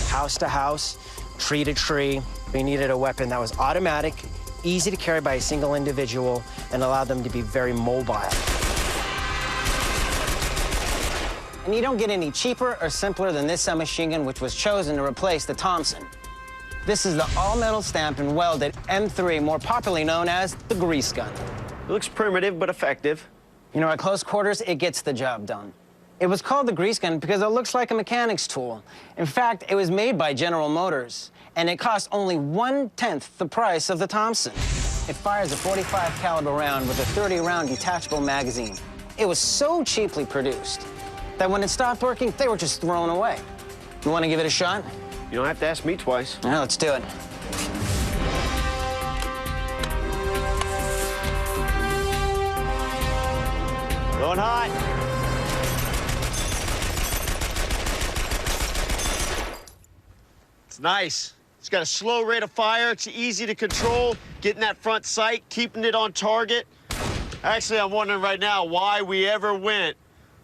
house to house, tree to tree. We needed a weapon that was automatic, easy to carry by a single individual, and allowed them to be very mobile. And you don't get any cheaper or simpler than this submachine gun, which was chosen to replace the Thompson. This is the all-metal stamped and welded M3, more popularly known as the grease gun. It looks primitive, but effective. You know, at close quarters, it gets the job done. It was called the grease gun because it looks like a mechanic's tool. In fact, it was made by General Motors, and it cost only 1/10 the price of the Thompson. It fires a .45 caliber round with a 30-round detachable magazine. It was so cheaply produced that when it stopped working, they were just thrown away. You want to give it a shot? You don't have to ask me twice. All right, let's do it. Going hot. It's nice. It's got a slow rate of fire. It's easy to control. Getting that front sight, keeping it on target. Actually, I'm wondering right now why we ever went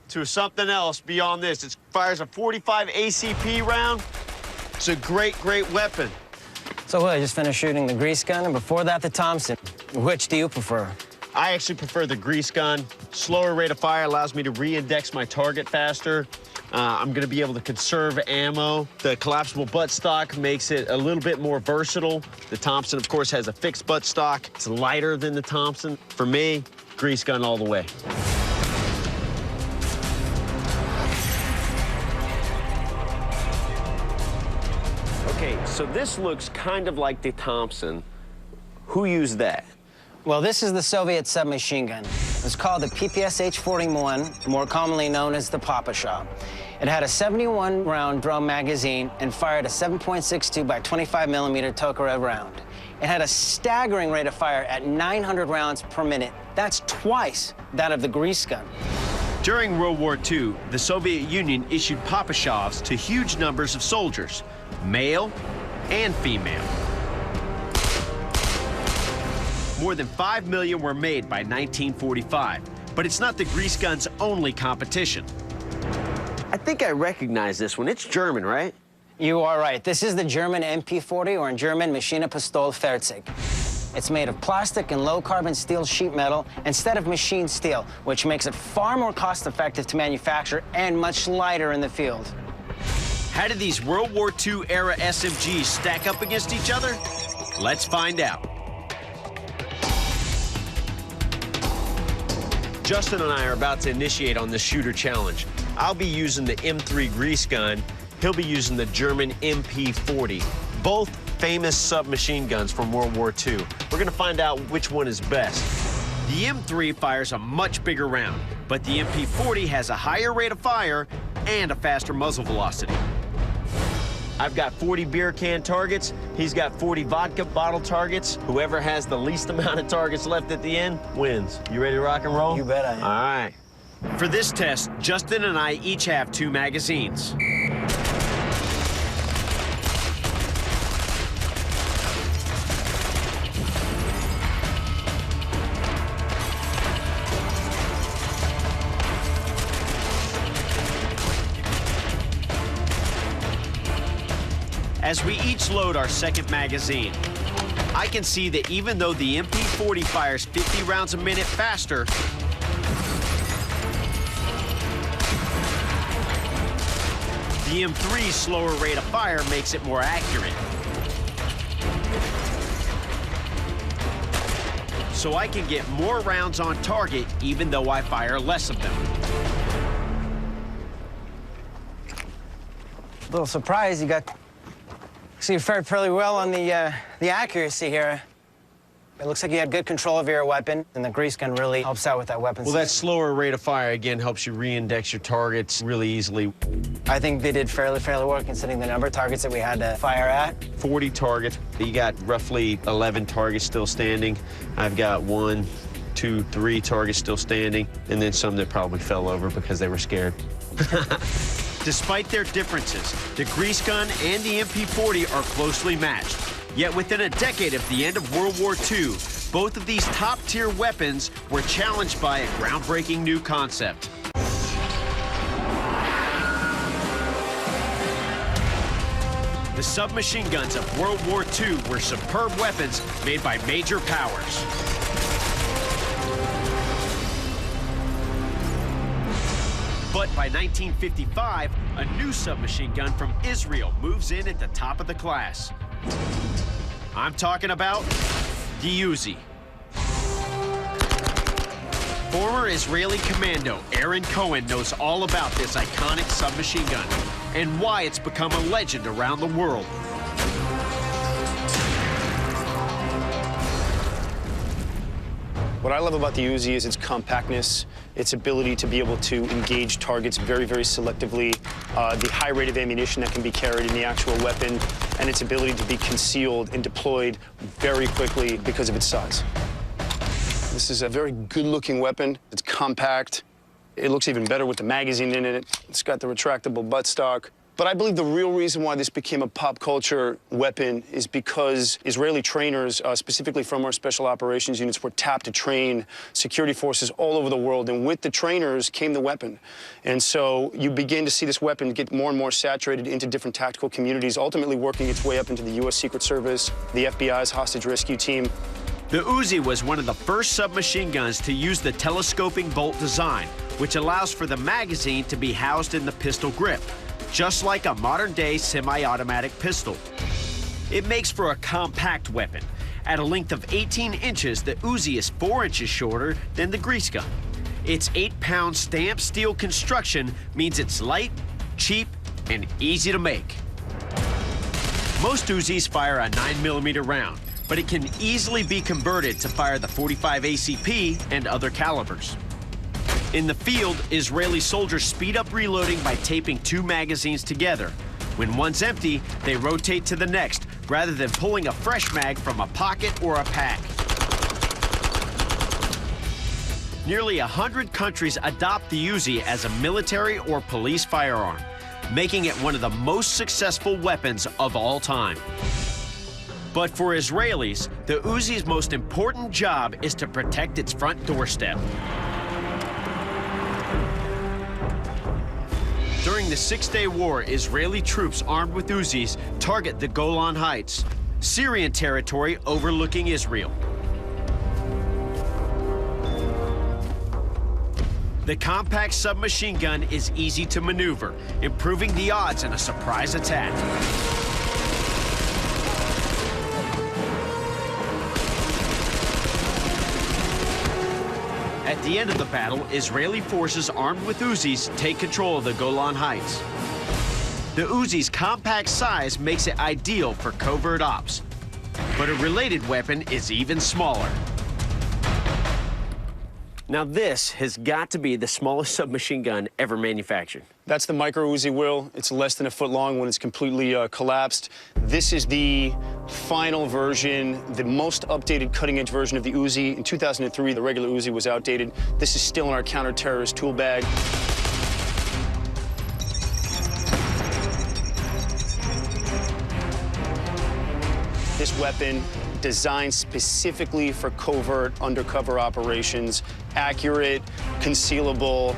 to something else beyond this. It fires a .45 ACP round. It's a great, great weapon. So I just finished shooting the grease gun, and before that, the Thompson. Which do you prefer? I actually prefer the grease gun. Slower rate of fire allows me to re-index my target faster. I'm gonna be able to conserve ammo. The collapsible buttstock makes it a little bit more versatile. The Thompson, of course, has a fixed buttstock. It's lighter than the Thompson. For me, grease gun all the way. Okay, so this looks kind of like the Thompson. Who used that? Well, this is the Soviet submachine gun. It's called the PPSH-41, more commonly known as the Papa-Shah. It had a 71-round drum magazine and fired a 7.62 by 25mm Tokarev round. It had a staggering rate of fire at 900 rounds per minute. That's twice that of the grease gun. During World War II, the Soviet Union issued Papa-Shahs to huge numbers of soldiers, male and female. More than 5 million were made by 1945, but it's not the grease gun's only competition. I think I recognize this one. It's German, right? You are right. This is the German MP40, or in German, Maschinenpistole 40. It's made of plastic and low-carbon steel sheet metal instead of machined steel, which makes it far more cost-effective to manufacture and much lighter in the field. How did these World War II-era SMGs stack up against each other? Let's find out. Justin and I are about to initiate on this shooter challenge. I'll be using the M3 grease gun. He'll be using the German MP40, both famous submachine guns from World War II. We're gonna find out which one is best. The M3 fires a much bigger round, but the MP40 has a higher rate of fire and a faster muzzle velocity. I've got 40 beer can targets. He's got 40 vodka bottle targets. Whoever has the least amount of targets left at the end wins. You ready to rock and roll? You bet I am. All right. For this test, Justin and I each have 2 magazines. As we each load our second magazine, I can see that even though the MP40 fires 50 rounds a minute faster, the M3's slower rate of fire makes it more accurate. So I can get more rounds on target even though I fire less of them. A little surprised you got... So you fared fairly well on the accuracy here. It looks like you had good control of your weapon, and the grease gun really helps out with that weapon. Well, that slower rate of fire, again, helps you re-index your targets really easily. I think they did fairly well, considering the number of targets that we had to fire at. 40 targets. You got roughly 11 targets still standing. I've got 1, 2, 3 targets still standing, and then some that probably fell over because they were scared. Despite their differences, the grease gun and the MP40 are closely matched. Yet within a decade of the end of World War II, both of these top-tier weapons were challenged by a groundbreaking new concept. The submachine guns of World War II were superb weapons made by major powers. But by 1955, a new submachine gun from Israel moves in at the top of the class. I'm talking about the Uzi. Former Israeli commando Aaron Cohen knows all about this iconic submachine gun and why it's become a legend around the world. What I love about the Uzi is its compactness, its ability to be able to engage targets very, very selectively, the high rate of ammunition that can be carried in the actual weapon, and its ability to be concealed and deployed very quickly because of its size. This is a very good-looking weapon. It's compact. It looks even better with the magazine in it. It's got the retractable buttstock. But I believe the real reason why this became a pop culture weapon is because Israeli trainers, specifically from our special operations units, were tapped to train security forces all over the world. And with the trainers came the weapon. And so you begin to see this weapon get more and more saturated into different tactical communities, ultimately working its way up into the U.S. Secret Service, the FBI's hostage rescue team. The Uzi was one of the first submachine guns to use the telescoping bolt design, which allows for the magazine to be housed in the pistol grip, just like a modern-day semi-automatic pistol. It makes for a compact weapon. At a length of 18 inches, the Uzi is 4 inches shorter than the grease gun. Its 8-pound stamped steel construction means it's light, cheap, and easy to make. Most Uzis fire a 9mm round, but it can easily be converted to fire the .45 ACP and other calibers. In the field, Israeli soldiers speed up reloading by taping 2 magazines together. When one's empty, they rotate to the next, rather than pulling a fresh mag from a pocket or a pack. Nearly 100 countries adopt the Uzi as a military or police firearm, making it one of the most successful weapons of all time. But for Israelis, the Uzi's most important job is to protect its front doorstep. During the Six-Day War, Israeli troops armed with Uzis target the Golan Heights, Syrian territory overlooking Israel. The compact submachine gun is easy to maneuver, improving the odds in a surprise attack. At the end of the battle, Israeli forces armed with Uzis take control of the Golan Heights. The Uzi's compact size makes it ideal for covert ops, but a related weapon is even smaller. Now this has got to be the smallest submachine gun ever manufactured. That's the micro Uzi Will. It's less than a foot long when it's completely collapsed. This is the final version, the most updated cutting-edge version of the Uzi. In 2003, the regular Uzi was outdated. This is still in our counter-terrorist tool bag. This weapon, designed specifically for covert undercover operations, accurate, concealable.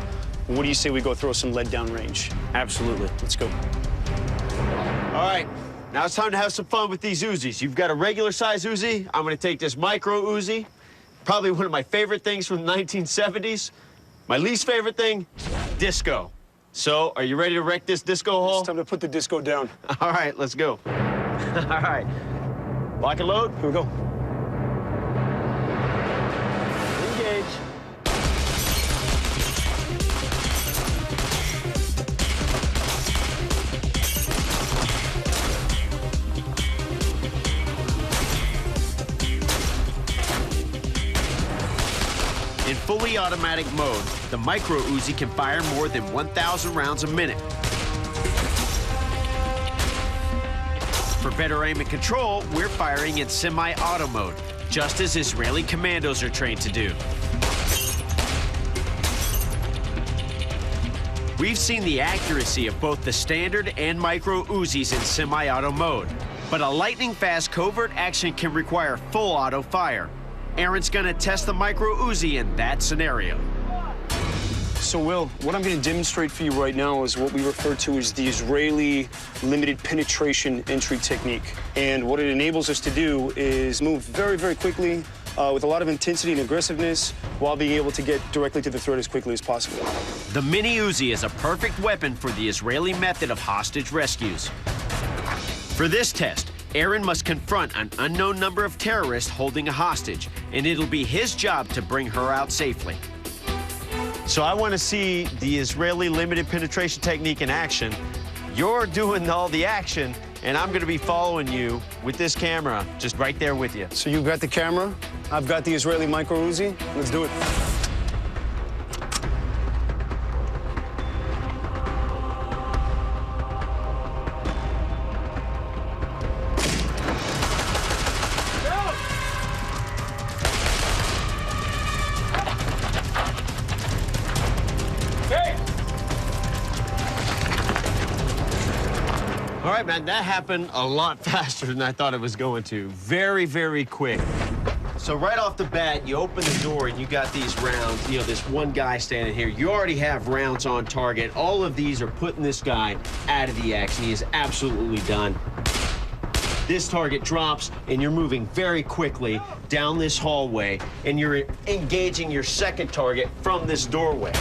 What do you say we go throw some lead down range? Absolutely. Let's go. All right, now it's time to have some fun with these Uzis. You've got a regular size Uzi. I'm gonna take this micro Uzi, probably one of my favorite things from the 1970s. My least favorite thing, disco. So, are you ready to wreck this disco hole? It's time to put the disco down. All right, let's go. All right, lock and load. Here we go. Engage. In fully automatic mode, the micro Uzi can fire more than 1,000 rounds a minute. For better aim and control, we're firing in semi-auto mode, just as Israeli commandos are trained to do. We've seen the accuracy of both the standard and micro Uzis in semi-auto mode, but a lightning-fast covert action can require full auto fire. Aaron's gonna test the micro Uzi in that scenario. So, Will, what I'm going to demonstrate for you right now is what we refer to as the Israeli limited penetration entry technique. And what it enables us to do is move very, very quickly with a lot of intensity and aggressiveness while being able to get directly to the threat as quickly as possible. The Mini Uzi is a perfect weapon for the Israeli method of hostage rescues. For this test, Aaron must confront an unknown number of terrorists holding a hostage, and it'll be his job to bring her out safely. So I want to see the Israeli limited penetration technique in action. You're doing all the action, and I'm going to be following you with this camera just right there with you. So you've got the camera, I've got the Israeli micro Uzi. Let's do it. All right, man, that happened a lot faster than I thought it was going to. Very, very quick. So right off the bat, you open the door and you got these rounds. You know, this one guy standing here. You already have rounds on target. All of these are putting this guy out of the action. He is absolutely done. This target drops, and you're moving very quickly down this hallway, and you're engaging your second target from this doorway.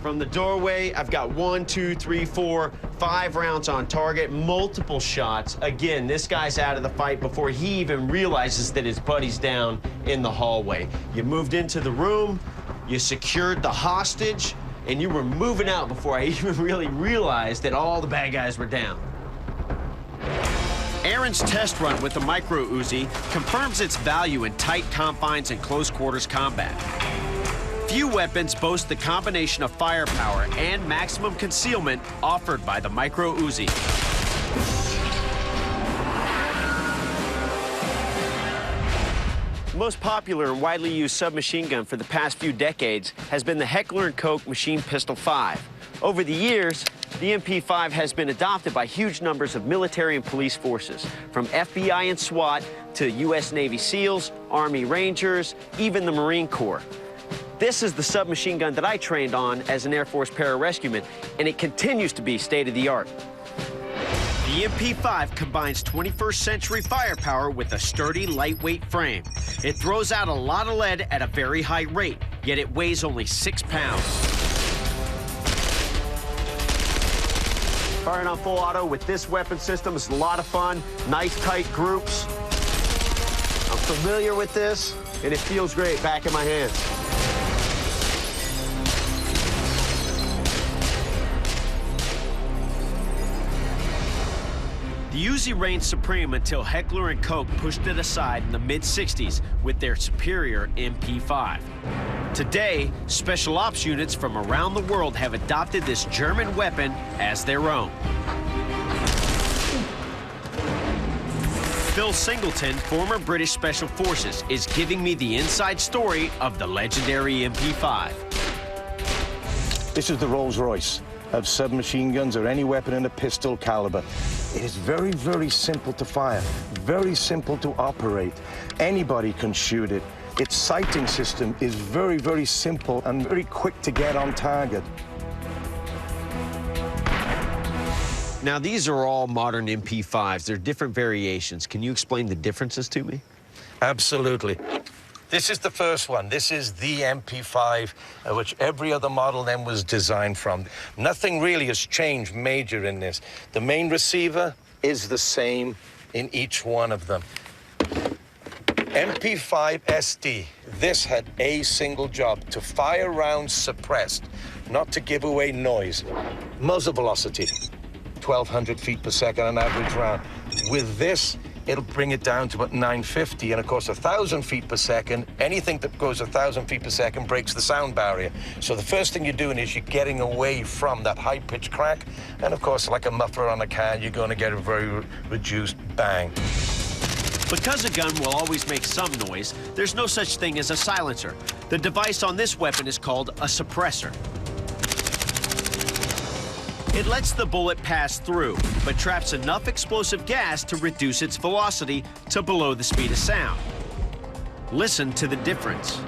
From the doorway, I've got 1, 2, 3, 4, 5 rounds on target, multiple shots. Again, this guy's out of the fight before he even realizes that his buddy's down in the hallway. You moved into the room, you secured the hostage, and you were moving out before I even really realized that all the bad guys were down. Aaron's test run with the micro Uzi confirms its value in tight confines and close quarters combat. Few weapons boast the combination of firepower and maximum concealment offered by the micro Uzi. The most popular and widely used submachine gun for the past few decades has been the Heckler & Koch Machine Pistol 5. Over the years, the MP5 has been adopted by huge numbers of military and police forces, from FBI and SWAT to U.S. Navy SEALs, Army Rangers, even the Marine Corps. This is the submachine gun that I trained on as an Air Force pararescueman, and it continues to be state-of-the-art. The MP5 combines 21st century firepower with a sturdy, lightweight frame. It throws out a lot of lead at a very high rate, yet it weighs only 6 pounds. Firing on full auto with this weapon system is a lot of fun. Nice, tight groups. I'm familiar with this, and it feels great back in my hands. The Uzi reigned supreme until Heckler & Koch pushed it aside in the mid-'60s with their superior MP5. Today, special ops units from around the world have adopted this German weapon as their own. Phil Singleton, former British Special Forces, is giving me the inside story of the legendary MP5. This is the Rolls-Royce of submachine guns or any weapon in a pistol caliber. It is very, very simple to fire, very simple to operate. Anybody can shoot it. Its sighting system is very, very simple and very quick to get on target. Now, these are all modern MP5s. They're different variations. Can you explain the differences to me? Absolutely. This is the first one. This is the MP5, which every other model then was designed from. Nothing really has changed major in this. The main receiver is the same in each one of them. MP5 SD, this had a single job, to fire rounds suppressed, not to give away noise. Muzzle velocity, 1,200 feet per second, an average round. With this, it'll bring it down to about 950, and of course 1,000 feet per second. Anything that goes 1,000 feet per second breaks the sound barrier. So the first thing you're doing is you're getting away from that high-pitched crack, and of course, like a muffler on a can, you're going to get a very reduced bang. Because a gun will always make some noise, there's no such thing as a silencer. The device on this weapon is called a suppressor. It lets the bullet pass through, but traps enough explosive gas to reduce its velocity to below the speed of sound. Listen to the difference.